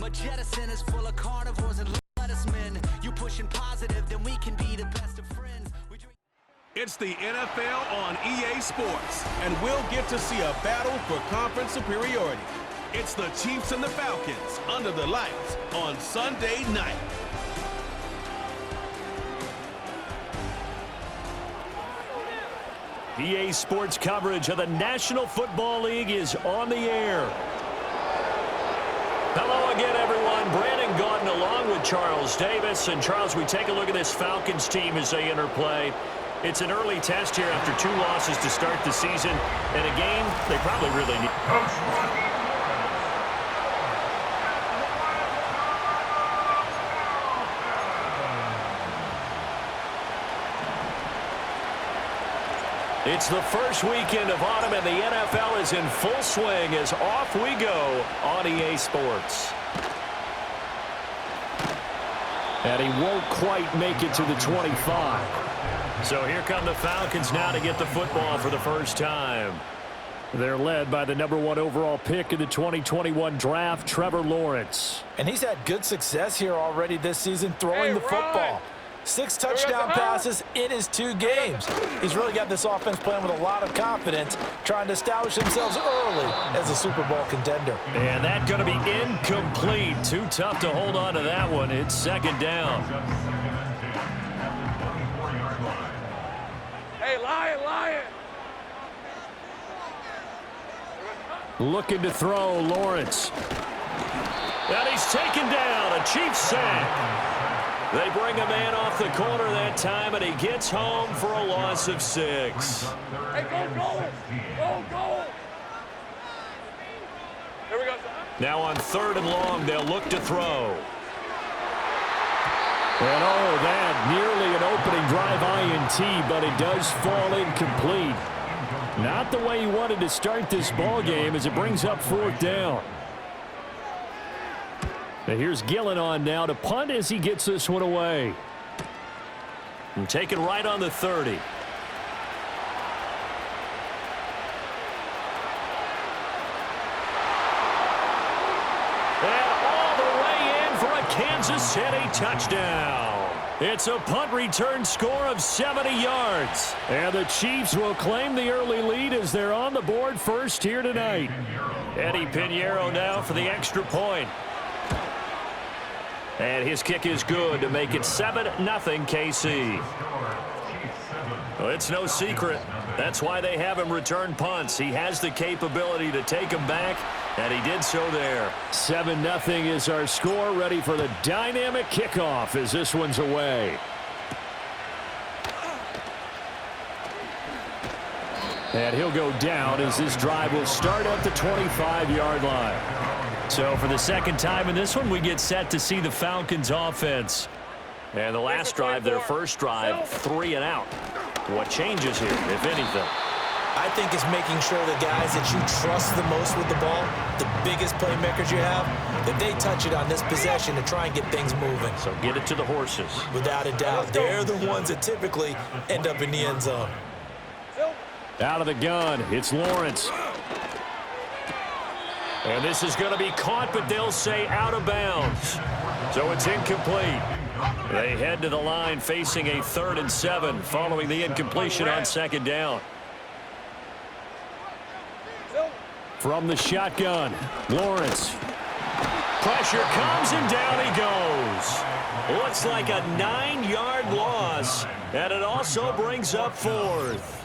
a jettison is full of carnivores and lettuce men. You pushing positive, then we can be the best of friends. It's the NFL on EA Sports, and we'll get to see a battle for conference superiority. It's the Chiefs and the Falcons under the lights on Sunday night. EA Sports coverage of the National Football League is on the air. Hello again, everyone. Brandon Gaudin along with Charles Davis. And, Charles, we take a look at this Falcons team as they enter play. It's an early test here after 2 losses to start the season. And a game they probably really need. It's the first weekend of autumn, and the NFL is in full swing as off we go on EA Sports. And he won't quite make it to the 25. So here come the Falcons now to get the football for the first time. They're led by the #1 overall pick in the 2021 draft, Trevor Lawrence. And he's had good success here already this season throwing the football. 6 touchdown passes in his 2 games. He's really got this offense playing with a lot of confidence, trying to establish themselves early as a Super Bowl contender. And that's going to be incomplete. Too tough to hold on to that one. It's 2nd down. Hey, Lion! Looking to throw, Lawrence. And he's taken down. A Chiefs sack. They bring a man off the corner that time, and he gets home for a loss of 6. Hey, go! Here we go. Now on 3rd and long, they'll look to throw. And that nearly an opening drive INT, but it does fall incomplete. Not the way he wanted to start this ball game as it brings up 4th down. Now here's Gillen on now to punt as he gets this one away. And take it right on the 30. And all the way in for a Kansas City touchdown. It's a punt return score of 70 yards. And the Chiefs will claim the early lead as they're on the board first here tonight. Eddie Pinheiro now for the extra point. And his kick is good to make it 7-0 KC. Well, it's no secret. That's why they have him return punts. He has the capability to take them back, and he did so there. 7-0 is our score, ready for the dynamic kickoff as this one's away. And he'll go down as this drive will start at the 25-yard line. So for the 2nd time in this one, we get set to see the Falcons offense. And the last drive, their first drive, 3 and out. What changes here, if anything? I think it's making sure the guys that you trust the most with the ball, the biggest playmakers you have, that they touch it on this possession to try and get things moving. So get it to the horses. Without a doubt, they're the ones that typically end up in the end zone. Out of the gun, it's Lawrence. And this is going to be caught, but they'll say out of bounds. So it's incomplete. They head to the line facing a 3rd and 7 following the incompletion on 2nd down. From the shotgun, Lawrence. Pressure comes and down he goes. Looks like a 9-yard loss, and it also brings up 4th.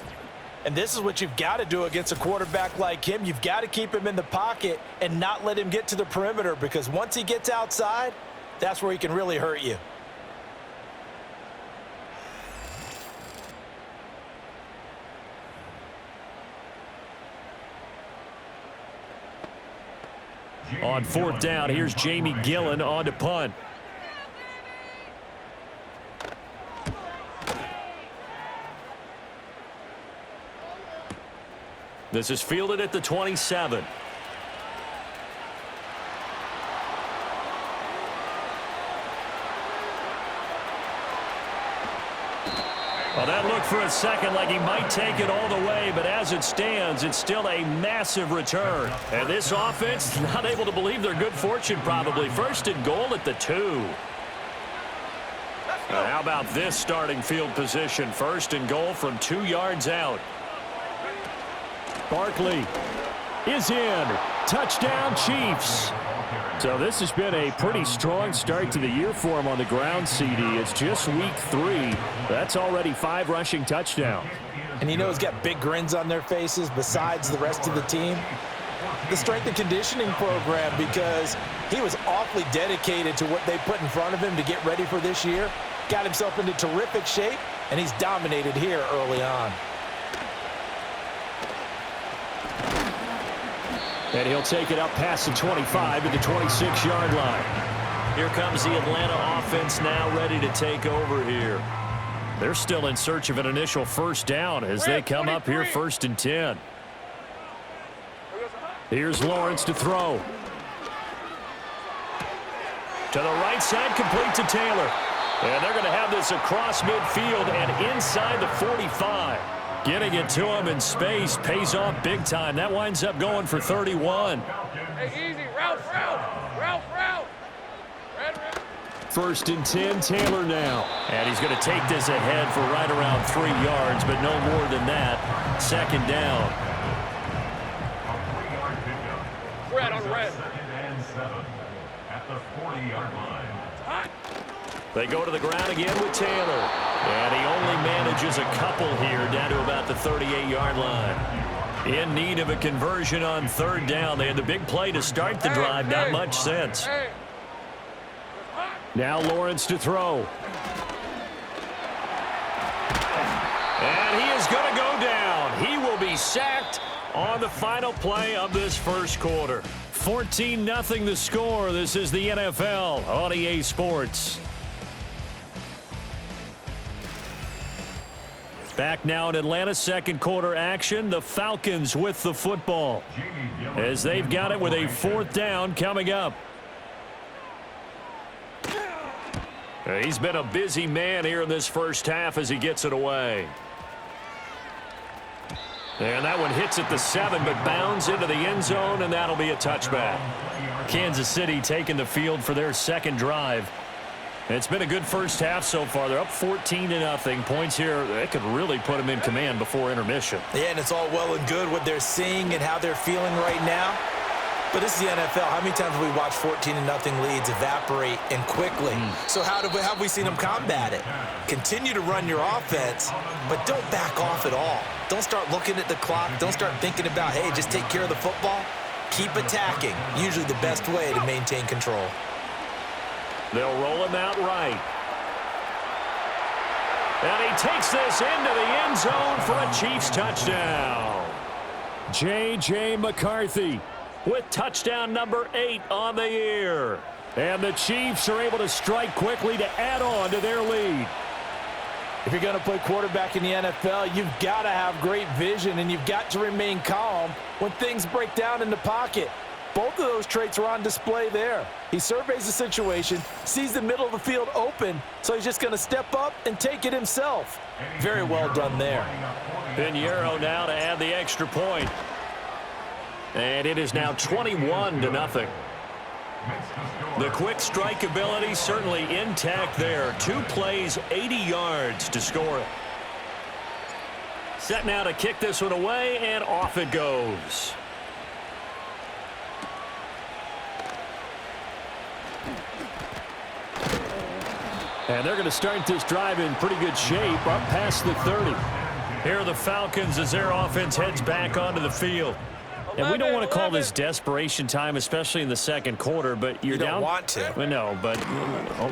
And this is what you've got to do against a quarterback like him. You've got to keep him in the pocket and not let him get to the perimeter, because once he gets outside, that's where he can really hurt you. On 4th down, here's Jamie Gillen on to punt. This is fielded at the 27. Well, that looked for a second like he might take it all the way, but as it stands, it's still a massive return. And this offense, not able to believe their good fortune probably. First and goal at the 2. How about this starting field position? First and goal from 2 yards out. Barkley is in. Touchdown, Chiefs. So this has been a pretty strong start to the year for him on the ground, CD. It's just week 3. That's already 5 rushing touchdowns. And you know he's got big grins on their faces besides the rest of the team. The strength and conditioning program, because he was awfully dedicated to what they put in front of him to get ready for this year. Got himself into terrific shape, and he's dominated here early on. And he'll take it up past the 25 to the 26-yard line. Here comes the Atlanta offense now ready to take over here. They're still in search of an initial first down as they come up here first and 10. Here's Lawrence to throw. To the right side, complete to Taylor. And they're going to have this across midfield and inside the 45. Getting it to him in space pays off big time. That winds up going for 31. Hey, easy. Route. Red. First and 10, Taylor now. And he's going to take this ahead for right around 3 yards, but no more than that. Second down. Red on red. At the 40-yard line. They go to the ground again with Taylor. And he only manages a couple here down to about the 38-yard line. In need of a conversion on third down. They had the big play to start the drive. Not much sense. Now Lawrence to throw. And he is going to go down. He will be sacked on the final play of this first quarter. 14-0 the score. This is the NFL on EA Sports. Back now in Atlanta, second quarter action. The Falcons with the football as they've got it with a fourth down coming up. He's been a busy man here in this first half as he gets it away. And that one hits at the 7, but bounds into the end zone, and that'll be a touchback. Kansas City taking the field for their second drive. It's been a good first half so far. They're up 14-0. Points here, that could really put them in command before intermission. Yeah, and it's all well and good what they're seeing and how they're feeling right now. But this is the NFL. How many times have we watched 14-0 leads evaporate and quickly? So have we seen them combat it? Continue to run your offense, but don't back off at all. Don't start looking at the clock. Don't start thinking about, hey, just take care of the football. Keep attacking. Usually the best way to maintain control. They'll roll him out right. And he takes this into the end zone for a Chiefs touchdown. J.J. McCarthy with touchdown number 8 on the year. And the Chiefs are able to strike quickly to add on to their lead. If you're going to play quarterback in the NFL, you've got to have great vision, and you've got to remain calm when things break down in the pocket. Both of those traits are on display there. He surveys the situation, sees the middle of the field open, so he's just going to step up and take it himself. Very well done there. Pinheiro now to add the extra point. And it is now 21-0. The quick strike ability certainly intact there. 2 plays, 80 yards to score it. Set now to kick this one away, and off it goes. And they're going to start this drive in pretty good shape, up past the 30. Here are the Falcons as their offense heads back onto the field. And we don't want to call this desperation time, especially in the second quarter, but you're down. You don't want to. Well, no, but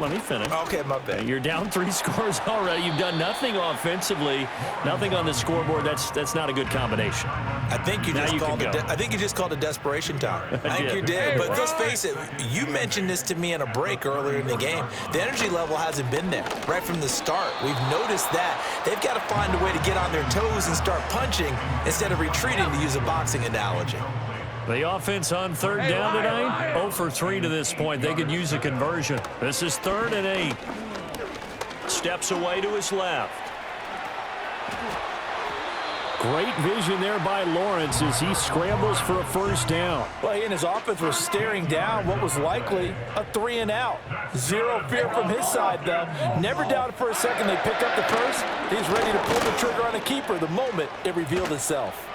let me finish. Okay, my bad. You're down 3 scores already. You've done nothing offensively, nothing on the scoreboard. That's not a good combination. I think you just called it desperation time. I think you did. But let's face it, you mentioned this to me in a break earlier in the game. The energy level hasn't been there right from the start. We've noticed that. They've got to find a way to get on their toes and start punching instead of retreating, to use a boxing analogy. The offense on third down tonight, 0 for 3 to this point. They could use a conversion. This is 3rd and 8. Steps away to his left. Great vision there by Lawrence as he scrambles for a first down. Well, he and his offense were staring down what was likely a 3-and-out. Zero fear from his side, though. Never doubted for a second they picked up the first. He's ready to pull the trigger on a keeper the moment it revealed itself.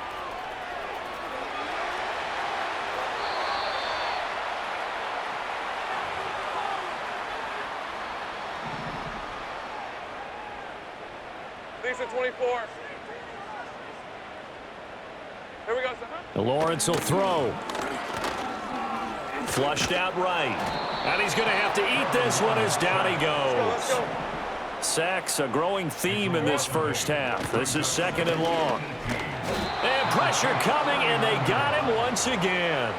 Decent 24. Here we go, son. Lawrence will throw. Flushed out right. And he's going to have to eat this one as down he Let's goes. go. Sacks, a growing theme in this first half. This is 2nd and long. And pressure coming, and they got him once again.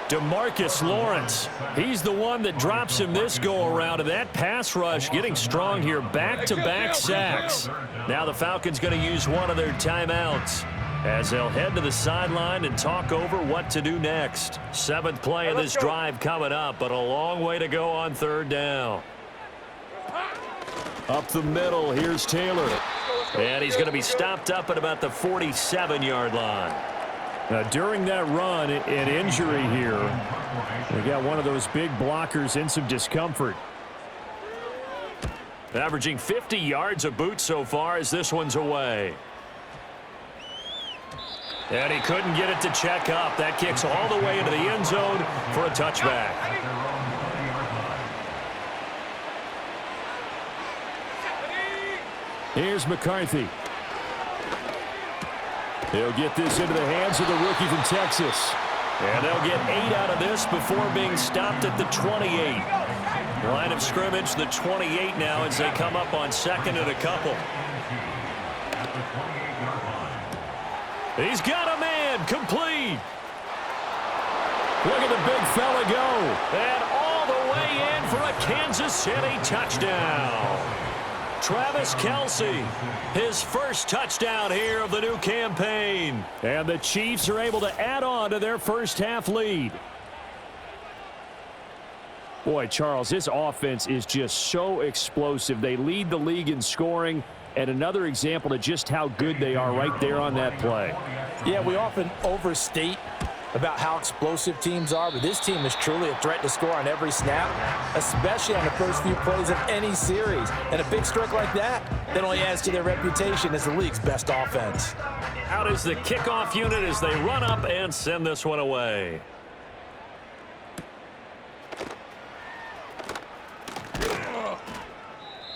DeMarcus Lawrence, he's the one that drops him this go-around, and that pass rush getting strong here. Back-to-back sacks. Now the Falcons going to use one of their timeouts as they'll head to the sideline and talk over what to do next. 7th play of this drive coming up, but a long way to go on 3rd down. Up the middle, here's Taylor. And he's going to be stopped up at about the 47-yard line. Now, during that run, an injury here. We got one of those big blockers in some discomfort. Averaging 50 yards a boot so far as this one's away. And he couldn't get it to check up. That kicks all the way into the end zone for a touchback. Here's McCarthy. He'll get this into the hands of the rookie from Texas. And they'll get 8 out of this before being stopped at the 28. Line of scrimmage, the 28 now as they come up on 2nd and a couple. He's got a man, complete. Look at the big fella go. And all the way in for a Kansas City touchdown. Travis Kelce, his first touchdown here of the new campaign. And the Chiefs are able to add on to their first half lead. Boy, Charles, this offense is just so explosive. They lead the league in scoring, and another example of just how good they are right there on that play. Yeah, we often overstate about how explosive teams are, but this team is truly a threat to score on every snap, especially on the first few plays of any series. And a big streak like that only adds to their reputation as the league's best offense. Out is the kickoff unit as they run up and send this one away.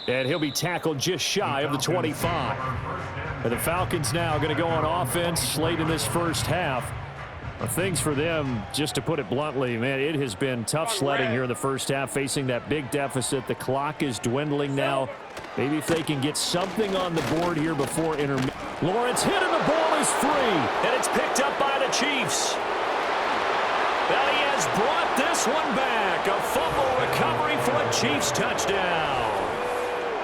And he'll be tackled just shy of the 25. And the Falcons now going to go on offense late in this first half. Things for them, just to put it bluntly, man, it has been tough sledding here in the first half, facing that big deficit. The clock is dwindling now. Maybe if they can get something on the board here before intermission. Lawrence hit and the ball is free, and it's picked up by the Chiefs. Now he has brought this one back. A fumble recovery for a Chiefs touchdown.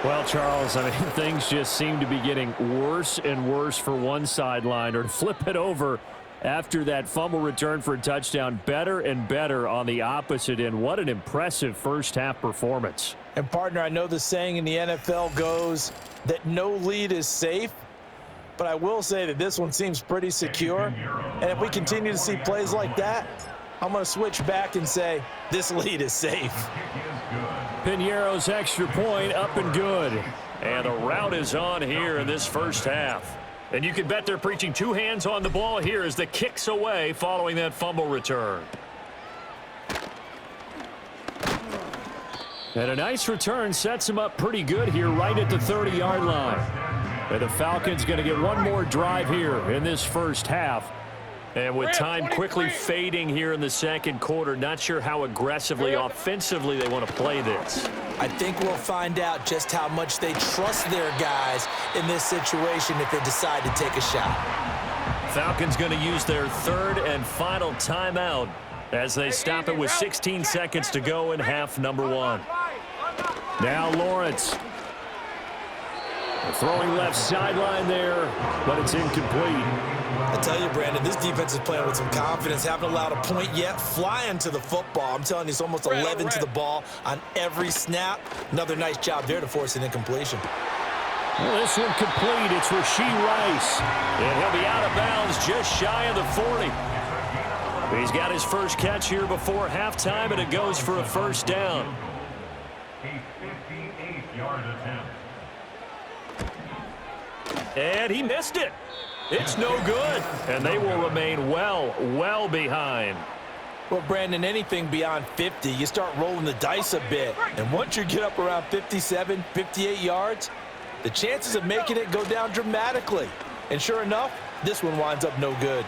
Well, Charles, I mean, things just seem to be getting worse and worse for one sideline, or to flip it over after that fumble return for a touchdown, better and better on the opposite end. What an impressive first half performance. And partner, I know the saying in the NFL goes that no lead is safe, but I will say that this one seems pretty secure. And if we continue to see plays like that, I'm going to switch back and say this lead is safe. Piñeiro's extra point up and good. And the route is on here in this first half. And you can bet they're preaching two hands on the ball here as the kick's away following that fumble return. And a nice return sets him up pretty good here right at the 30-yard line. And the Falcons going to get one more drive here in this first half. And with time quickly fading here in the second quarter, not sure how aggressively, offensively they want to play this. I think we'll find out just how much they trust their guys in this situation if they decide to take a shot. Falcons going to use their third and final timeout as they stop it with 16 seconds to go in half number one. Now Lawrence. Throwing left sideline there, but it's incomplete. I tell you, Brandon, this defense is playing with some confidence. Haven't allowed a point yet. Flying to the football. I'm telling you, it's almost 11 to the ball on every snap. Another nice job there to force an incompletion. Well, this one complete. It's Rashee Rice. And he'll be out of bounds just shy of the 40. He's got his first catch here before halftime, and it goes for a first down. A 58-yard attempt. And he missed it. It's no good. And they will remain well behind. Well, Brandon, anything beyond 50, you start rolling the dice a bit. And once you get up around 57, 58 yards, the chances of making it go down dramatically. And sure enough, this one winds up no good.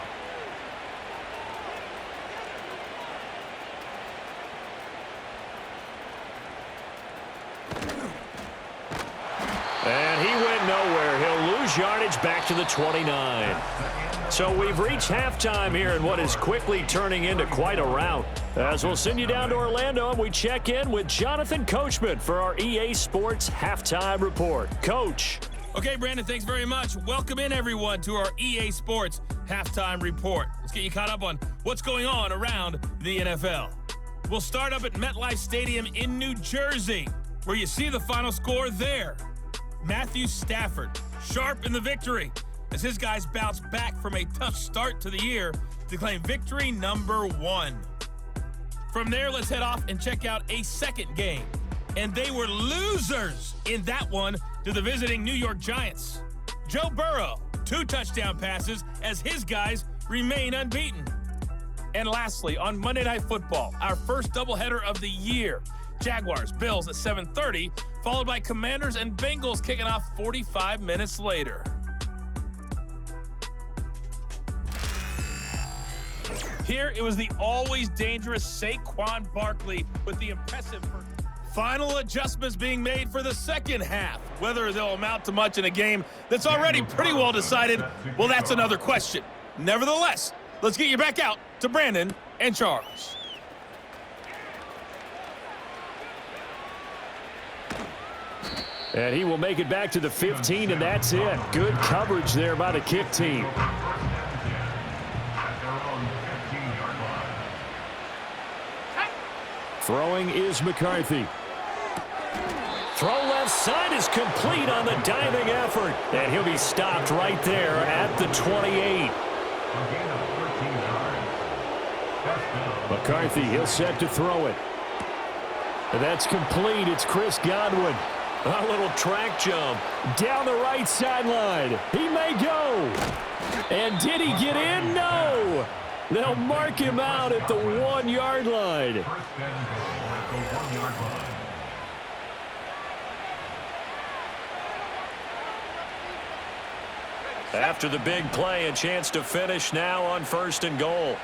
And he went nowhere. He'll lose yardage back to the 29. So we've reached halftime here in what is quickly turning into quite a rout. As we'll send you down to Orlando, and we check in with Jonathan Coachman for our EA Sports Halftime Report. Coach. Okay, Brandon, thanks very much. Welcome in, everyone, to our EA Sports Halftime Report. Let's get you caught up on what's going on around the NFL. We'll start up at MetLife Stadium in New Jersey, where you see the final score there. Matthew Stafford, sharp in the victory, as his guys bounce back from a tough start to the year to claim victory number 1. From there, let's head off and check out a second game. And they were losers in that one to the visiting New York Giants. Joe Burrow, 2 touchdown passes as his guys remain unbeaten. And lastly, on Monday Night Football, our first doubleheader of the year, Jaguars, Bills at 7:30, followed by Commanders and Bengals kicking off 45 minutes later. Here, it was the always dangerous Saquon Barkley with the impressive final adjustments being made for the second half. Whether they'll amount to much in a game that's already pretty well decided, well, that's another question. Nevertheless, let's get you back out to Brandon and Charles. And he will make it back to the 15, and that's it. Good coverage there by the kick team. Throwing is McCarthy. Throw left side is complete on the diving effort. And he'll be stopped right there at the 28. McCarthy, he'll set to throw it. And that's complete. It's Chris Godwin. A little track jump down the right sideline. He may go. And did he get in? No. They'll mark him out at the 1-yard line. After the big play, a chance to finish now on 1st and goal.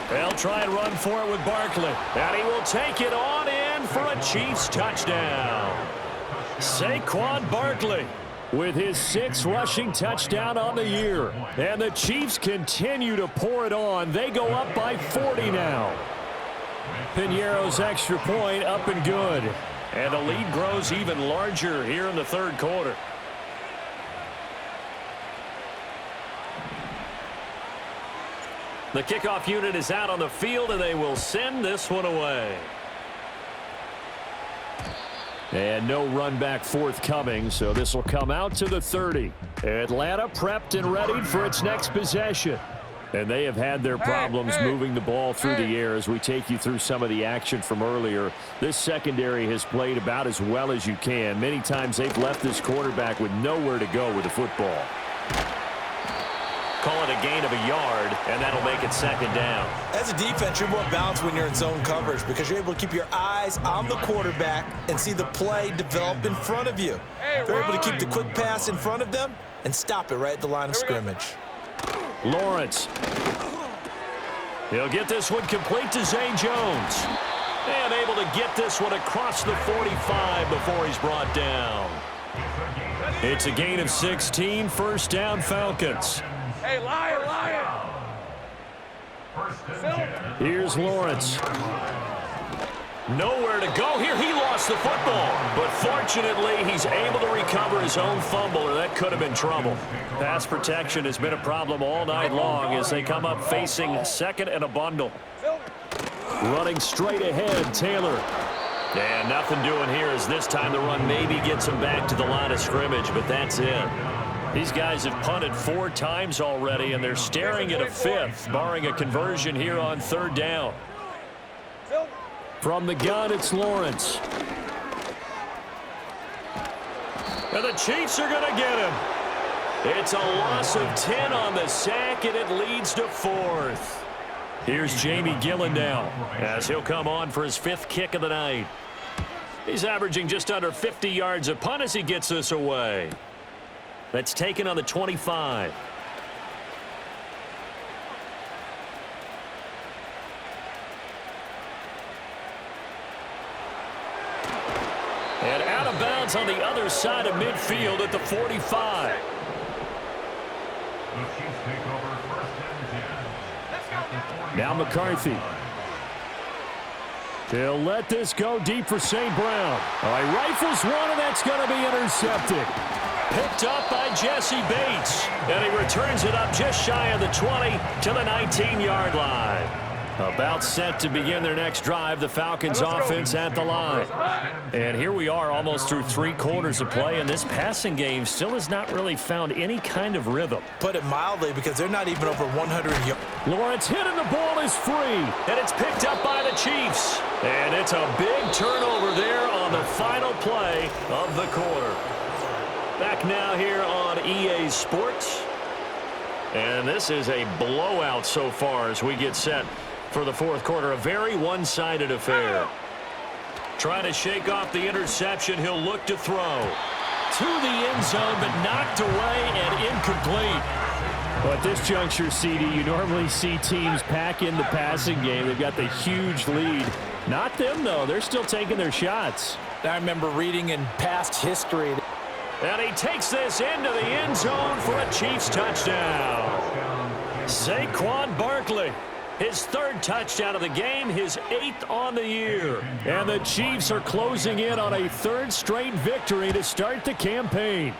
They'll try and run for it with Barkley. And he will take it on in for a Chiefs touchdown. Saquon Barkley with his 6th rushing touchdown on the year. And the Chiefs continue to pour it on. They go up by 40 now. Piñeiro's extra point up and good. And the lead grows even larger here in the 3rd quarter. The kickoff unit is out on the field, and they will send this one away. And no run back forthcoming, so this will come out to the 30. Atlanta prepped and readied for its next possession. And they have had their problems moving the ball through the air as we take you through some of the action from earlier. This secondary has played about as well as you can. Many times they've left this quarterback with nowhere to go with the football. Call it a gain of a yard, and that'll make it 2nd down. As a defense, you're more balanced when you're in zone coverage because you're able to keep your eyes on the quarterback and see the play develop in front of you. You're able to keep the quick pass in front of them and stop it right at the line of scrimmage. Lawrence. He'll get this one complete to Zay Jones. And able to get this one across the 45 before he's brought down. It's a gain of 16, 1st down Falcons. Hey, liar. Here's Lawrence. Nowhere to go here. He lost the football. But fortunately, he's able to recover his own fumble, or that could have been trouble. Pass protection has been a problem all night long as they come up facing 2nd and a bundle. Running straight ahead, Taylor. And nothing doing here as this time the run maybe gets them back to the line of scrimmage, but that's it. These guys have punted 4 times already, and they're staring at a 5th, barring a conversion here on 3rd down. From the gun, it's Lawrence. And the Chiefs are going to get him. It's a loss of 10 on the sack, and it leads to 4th. Here's Jamie Gillen now, as he'll come on for his 5th kick of the night. He's averaging just under 50 yards a punt as he gets this away. That's taken on the 25. And out of bounds on the other side of midfield at the 45. Now McCarthy. He'll let this go deep for St. Brown. All right, rifles one, and that's going to be intercepted. Picked up by Jesse Bates. And he returns it up just shy of the 20 to the 19-yard line. About set to begin their next drive, the Falcons offense at the line. And here we are almost through 3 quarters of play, and this passing game still has not really found any kind of rhythm. Put it mildly, because they're not even over 100 yards. Lawrence hit and the ball is free. And it's picked up by the Chiefs. And it's a big turnover there on the final play of the quarter. Back now here on EA Sports. And this is a blowout so far as we get set for the 4th quarter. A very one-sided affair. Trying to shake off the interception. He'll look to throw. To the end zone, but knocked away and incomplete. Well, at this juncture, CD, you normally see teams pack in the passing game. They've got the huge lead. Not them, though. They're still taking their shots. I remember reading in past history. And he takes this into the end zone for a Chiefs touchdown. Saquon Barkley. His 3rd touchdown of the game, his 8th on the year. And the Chiefs are closing in on a 3rd straight victory to start the campaign.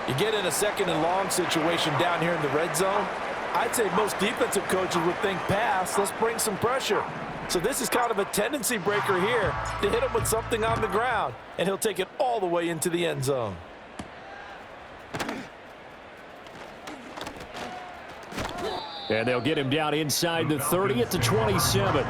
You get in a 2nd and long situation down here in the red zone, I'd say most defensive coaches would think pass, let's bring some pressure. So this is kind of a tendency breaker here to hit him with something on the ground, and he'll take it all the way into the end zone. And they'll get him down inside the 30 at the 27.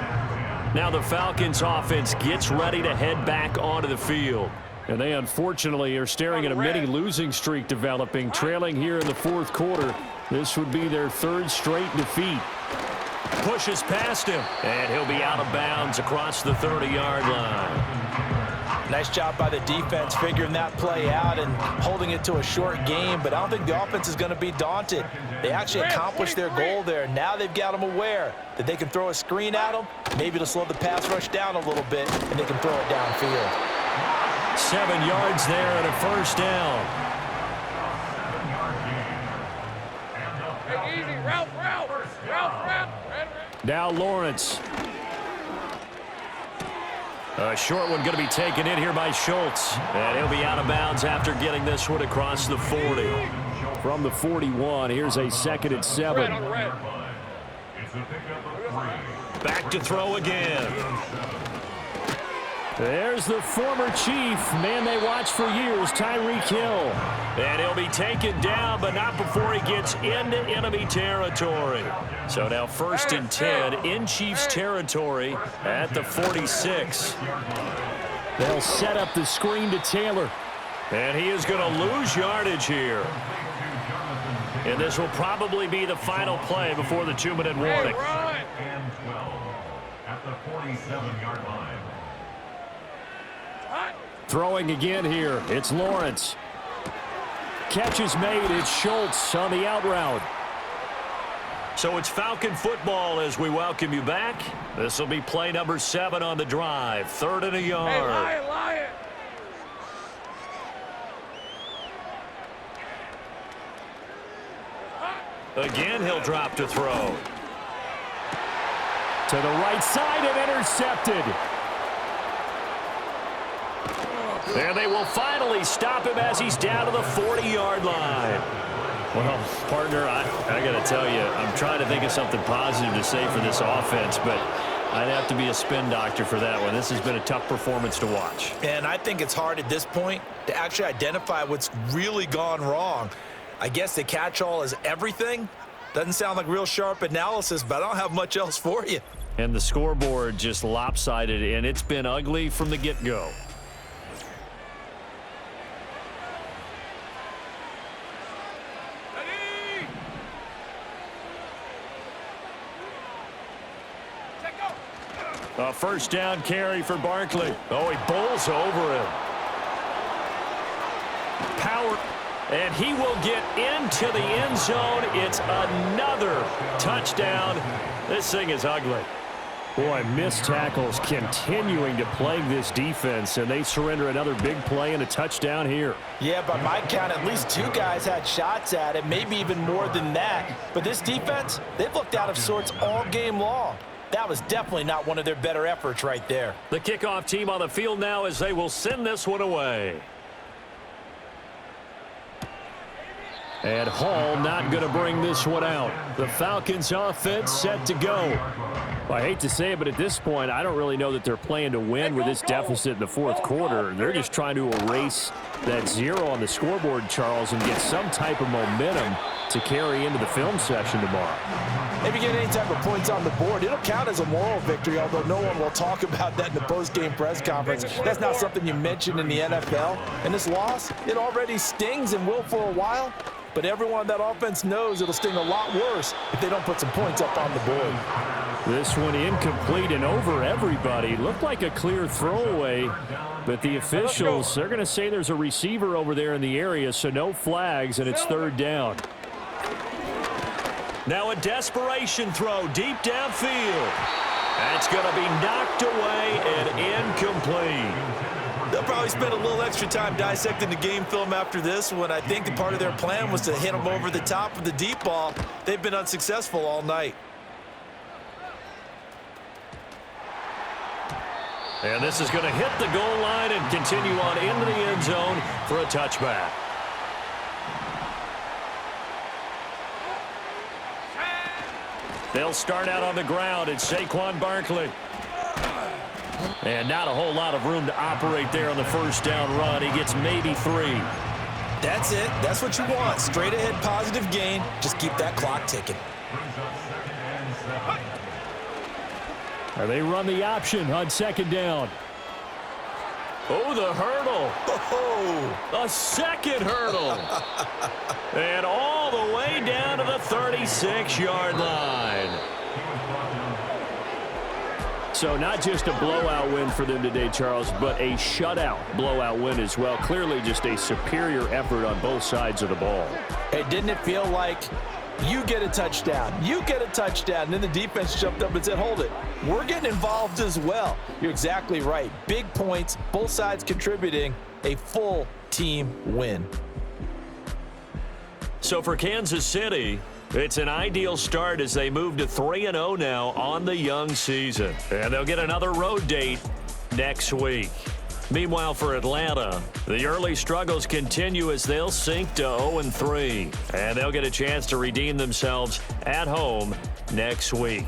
Now the Falcons offense gets ready to head back onto the field. And they unfortunately are staring at a mini losing streak developing, trailing here in the 4th quarter. This would be their 3rd straight defeat. Pushes past him, and he'll be out of bounds across the 30-yard line. Nice job by the defense figuring that play out and holding it to a short game, but I don't think the offense is going to be daunted. They actually accomplished their goal there. Now they've got them aware that they can throw a screen at them, maybe to slow the pass rush down a little bit, and they can throw it downfield. 7 yards there and a 1st down. Easy, route. Now Lawrence. A short one going to be taken in here by Schultz. And he'll be out of bounds after getting this one across the 40. From the 41, here's a 2nd and 7. Back to throw again. There's the former Chief, man they watched for years, Tyreek Hill. And he'll be taken down, but not before he gets into enemy territory. So now 1st and 10 in Chiefs territory at the 46. They'll set up the screen to Taylor. And he is going to lose yardage here. And this will probably be the final play before the 2-minute warning. And 12 at the 47-yard line. Throwing again here, it's Lawrence. Catch is made, it's Schultz on the out route. So it's Falcon football as we welcome you back. This will be play number 7 on the drive. 3rd and a yard. Hey, Lion. Again, he'll drop to throw. To the right side and intercepted. And they will finally stop him as he's down to the 40-yard line. Well, partner, I got to tell you, I'm trying to think of something positive to say for this offense, but I'd have to be a spin doctor for that one. This has been a tough performance to watch. And I think it's hard at this point to actually identify what's really gone wrong. I guess the catch-all is everything. Doesn't sound like real sharp analysis, but I don't have much else for you. And the scoreboard just lopsided, and it's been ugly from the get-go. A first down carry for Barkley. Oh, he bowls over him. Power. And he will get into the end zone. It's another touchdown. This thing is ugly. Boy, missed tackles continuing to plague this defense, and they surrender another big play and a touchdown here. Yeah, by my count, at least 2 guys had shots at it, maybe even more than that. But this defense, they've looked out of sorts all game long. That was definitely not one of their better efforts right there. The kickoff team on the field now as they will send this one away. And Hall not going to bring this one out. The Falcons offense set to go. Well, I hate to say it, but at this point, I don't really know that they're playing to win with this deficit in the fourth quarter. They're just trying to erase that 0 on the scoreboard, Charles, and get some type of momentum to carry into the film session tomorrow. If you get any type of points on the board, it'll count as a moral victory, although no one will talk about that in the post-game press conference. That's not something you mention in the NFL. And this loss, it already stings and will for a while. But everyone on that offense knows it'll sting a lot worse if they don't put some points up on the board. This one incomplete and over everybody. Looked like a clear throwaway, but the officials, they're going to say there's a receiver over there in the area, so no flags, and it's third down. Now a desperation throw deep downfield. That's going to be knocked away and incomplete. They'll probably spend a little extra time dissecting the game film after this one. I think the part of their plan was to hit them over the top of the deep ball. They've been unsuccessful all night. And this is going to hit the goal line and continue on into the end zone for a touchback. They'll start out on the ground. It's Saquon Barkley. And not a whole lot of room to operate there on the first down run. He gets maybe 3. That's it. That's what you want. Straight ahead positive gain. Just keep that clock ticking. They run the option on second down. Oh, the hurdle. Oh. A second hurdle. And all the way down to the 36-yard line. So not just a blowout win for them today, Charles, but a shutout blowout win as well. Clearly just a superior effort on both sides of the ball. Hey, didn't it feel like you get a touchdown, you get a touchdown, and then the defense jumped up and said, hold it, we're getting involved as well. You're exactly right. Big points, both sides contributing, a full team win. So for Kansas City, it's an ideal start as they move to 3-0 now on the young season. And they'll get another road date next week. Meanwhile, for Atlanta, the early struggles continue as they'll sink to 0-3. And they'll get a chance to redeem themselves at home next week.